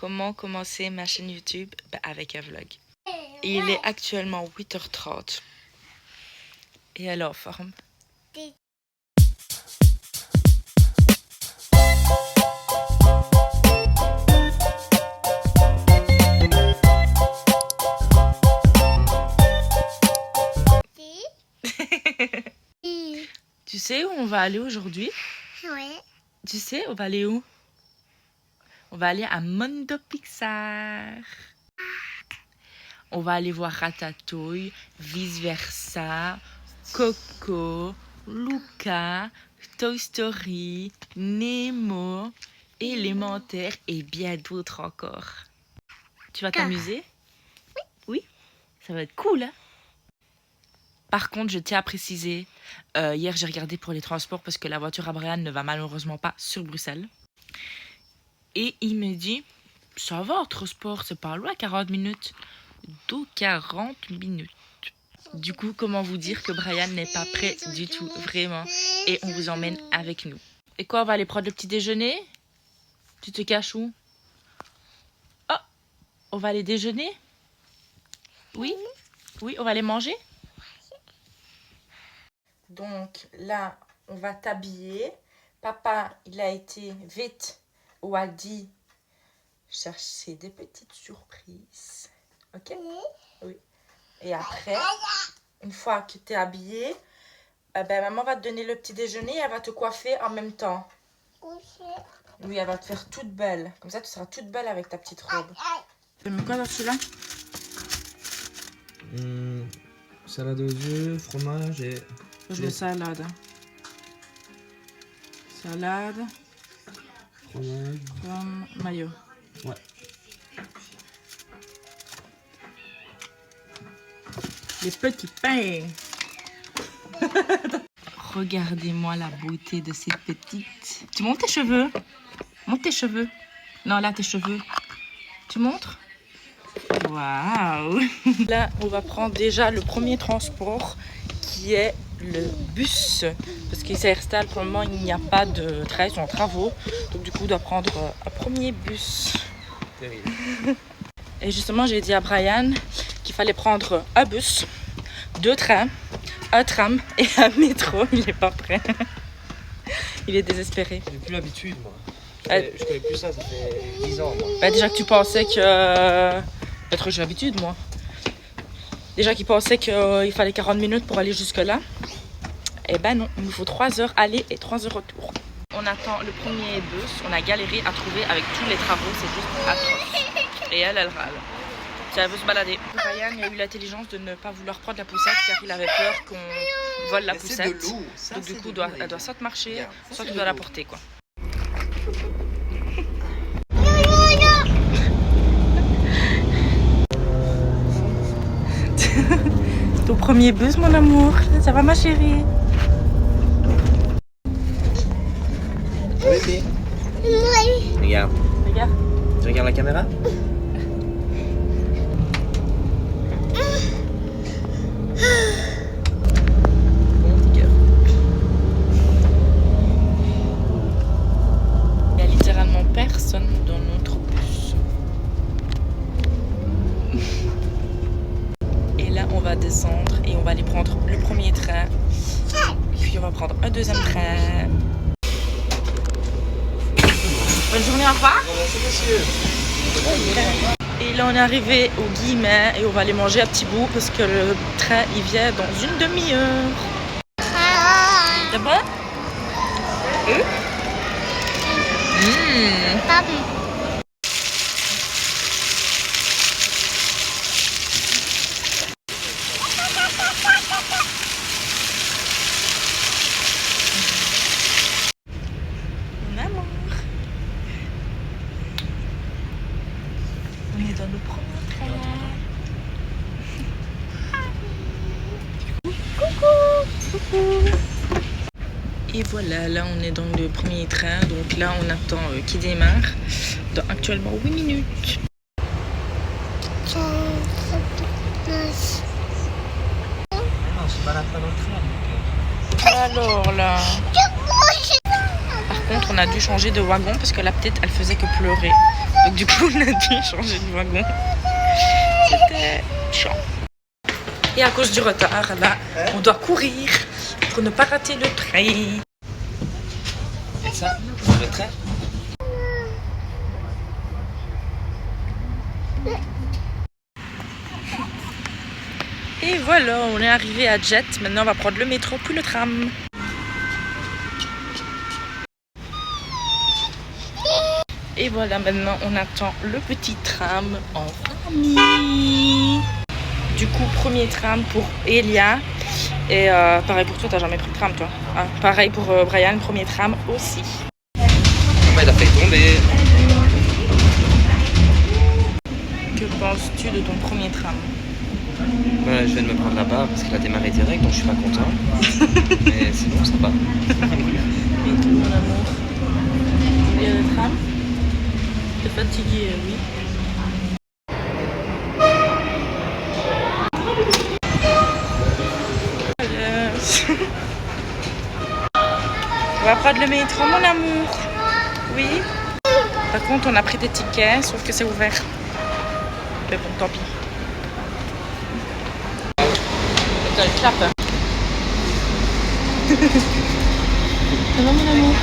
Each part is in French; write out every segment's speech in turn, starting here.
comment commencer ma chaîne YouTube avec un vlog. Et il est actuellement 8h30. Et elle est en forme. Tu sais où on va aller aujourd'hui? Oui. Tu sais, on va aller où? On va aller à Mondo Pixar. On va aller voir Ratatouille, Vice Versa, Coco, Luca, Toy Story, Nemo, Élémentaire et bien d'autres encore. Tu vas t'amuser? Oui. Ça va être cool, hein? Par contre, je tiens à préciser, hier j'ai regardé pour les transports parce que la voiture à Brian ne va malheureusement pas sur Bruxelles. Et il me dit, ça va, transport, c'est pas loin, 40 minutes. D'où 40 minutes. Du coup, comment vous dire que Brian n'est pas prêt du tout, vraiment. Et on vous emmène avec nous. Et quoi, on va aller prendre le petit déjeuner? Tu te caches où? Oh, on va aller déjeuner? Oui? Oui, on va aller manger? Donc là, on va t'habiller. Papa, il a été vite au Aldi chercher des petites surprises. Ok? Oui. Et après, une fois que tu es habillée, maman va te donner le petit déjeuner et elle va te coiffer en même temps. Oui, elle va te faire toute belle. Comme ça, tu seras toute belle avec ta petite robe. Tu mets quoi dans celui-là? Salade aux œufs, fromage et... Je mets salade. Salade. Fromage. Pomme, mayo. Ouais. Les petits pains. Regardez-moi la beauté de ces petites. Tu montes tes cheveux? Monte tes cheveux. Non, là, tes cheveux. Tu montres? Waouh! Là, on va prendre déjà le premier transport qui est le bus. Parce qu'ici à Herstal, pour le moment, il n'y a pas de train, ils sont en travaux. Donc, du coup, on doit prendre un premier bus. Terrible. Et justement, j'ai dit à Brian qu'il fallait prendre un bus, 2 trains, un tram et un métro. Il n'est pas prêt. Il est désespéré. J'ai plus l'habitude, moi. Je connais plus ça fait 10 ans, moi. Bah, déjà que tu pensais que... Peut-être que j'ai l'habitude, moi. Déjà qu'il pensait qu'il fallait 40 minutes pour aller jusque-là. Eh ben non, il nous faut 3 heures aller et 3 heures retour. On attend le premier bus. On a galéré à trouver avec tous les travaux. C'est juste atroce. Et elle râle. Si elle veut se balader. Brian a eu l'intelligence de ne pas vouloir prendre la poussette car il avait peur qu'on vole la poussette. Donc du coup, elle doit soit marcher, soit tu dois la porter, quoi. Ton premier bus, mon amour. Ça va, ma chérie? Oui. Regarde. Regarde. Tu regardes la caméra? Il n'y a littéralement personne dans notre bus. Et là, on va descendre et on va aller prendre le premier train. Puis on va prendre un deuxième train. Bonne journée, au revoir. Merci, monsieur. Et là, on est arrivé au Guillemin et on va aller manger à petit bout parce que le train, il vient dans une demi-heure. C'est bon? Mon amour. On est dans le premier train. Coucou. Et voilà, là on est dans le premier train. Donc là on attend qu'il démarre dans actuellement 8 minutes. On se balade pas dans le train. Alors là. Par Par contre, on a dû changer de wagon parce que la petite, elle faisait que pleurer. Donc du coup, on a dû changer de wagon. C'était chiant. Et à cause du retard, là, on doit courir pour ne pas rater le train. Et ça, le train. Et voilà, on est arrivé à Jet. Maintenant, on va prendre le métro puis le tram. Et voilà, maintenant, on attend le petit tram en famille. Du coup, premier tram pour Elia. Et pareil pour toi, t'as jamais pris le tram, toi. Ah, pareil pour Brian, premier tram aussi. Bah, il a fait tomber. Que penses-tu de ton premier tram? Voilà, je viens de me prendre la barre parce qu'il a démarré direct, donc je suis pas content. Mais sinon, ça va. Et tout, mon amour. Il y a le tram? T'es fatigué, oui. On va prendre le métro, mon amour. Oui. Par contre, on a pris des tickets, sauf que c'est ouvert. Mais bon, tant pis. T'as le clap. Ça va, mon amour?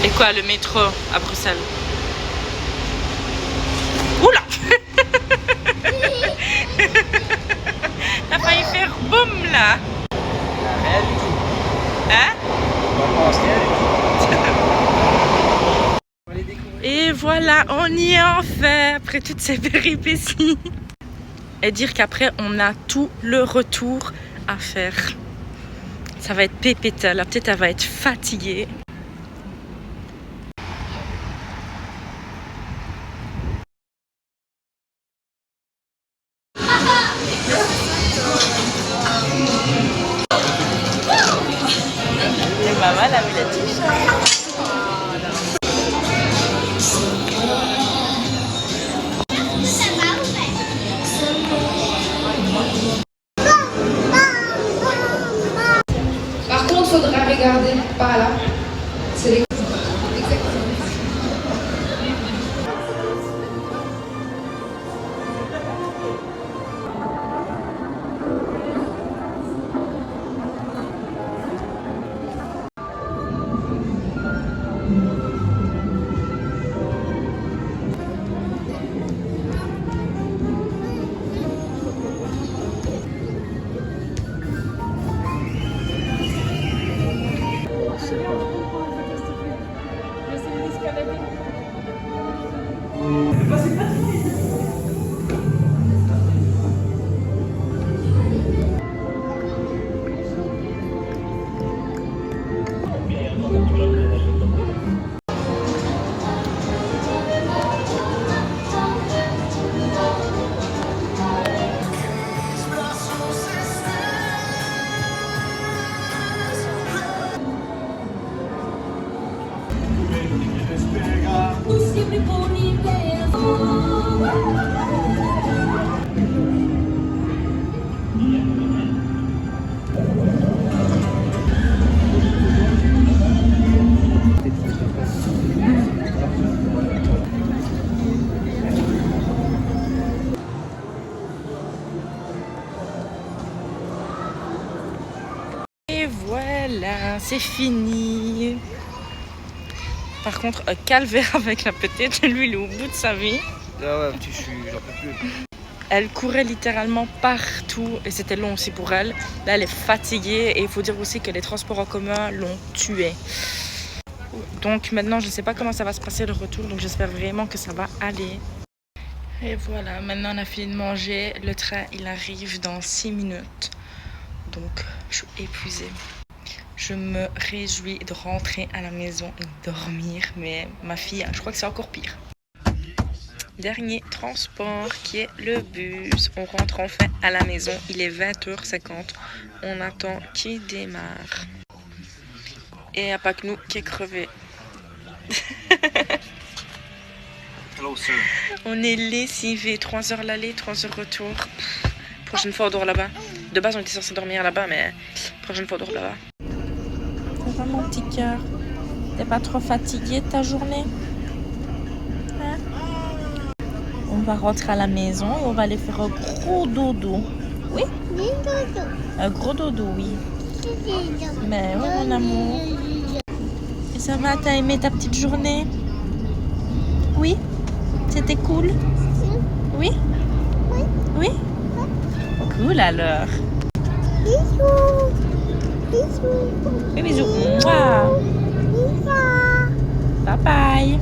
Et quoi, le métro à Bruxelles? Oula! T'as failli faire boum là! Rien du tout. Hein? On pense rien du tout. Et voilà, on y est enfin après toutes ces péripéties. Et dire qu'après, on a tout le retour à faire. Ça va être pépéta, la petite elle va être fatiguée. Et maman, elle a mis la t-shirt. Par contre, il faudra regarder par là. C'est les... Et voilà, c'est fini. Par contre, calvaire avec la petite, lui il est au bout de sa vie. Ah ouais, j'en peux plus. Elle courait littéralement partout et c'était long aussi pour elle. Là, elle est fatiguée et il faut dire aussi que les transports en commun l'ont tuée. Donc maintenant, je ne sais pas comment ça va se passer le retour, donc j'espère vraiment que ça va aller. Et voilà, maintenant on a fini de manger. Le train, il arrive dans 6 minutes. Donc, je suis épuisée. Je me réjouis de rentrer à la maison et dormir. Mais ma fille, je crois que c'est encore pire. Dernier transport qui est le bus. On rentre enfin à la maison. Il est 20h50. On attend qu'il démarre. Et il n'y a pas que nous qui est crevé. Hello, sir. On est lessivés. 3 heures l'aller, 3 heures retour. Prochaine fois, on dort là-bas. De base, on était censé dormir là-bas, mais prochaine fois, on dort là-bas. Ça va, mon petit cœur? T'es pas trop fatigué de ta journée? Hein? On va rentrer à la maison et on va aller faire un gros dodo. Oui? Un gros dodo, oui. Mais oui, mon amour. Et ça va, t'as aimé ta petite journée? Oui? C'était cool? Oui? Oui? Cool alors. Bisous. Bisous. Fais bisous. Mouah. Bisous. Bye bye.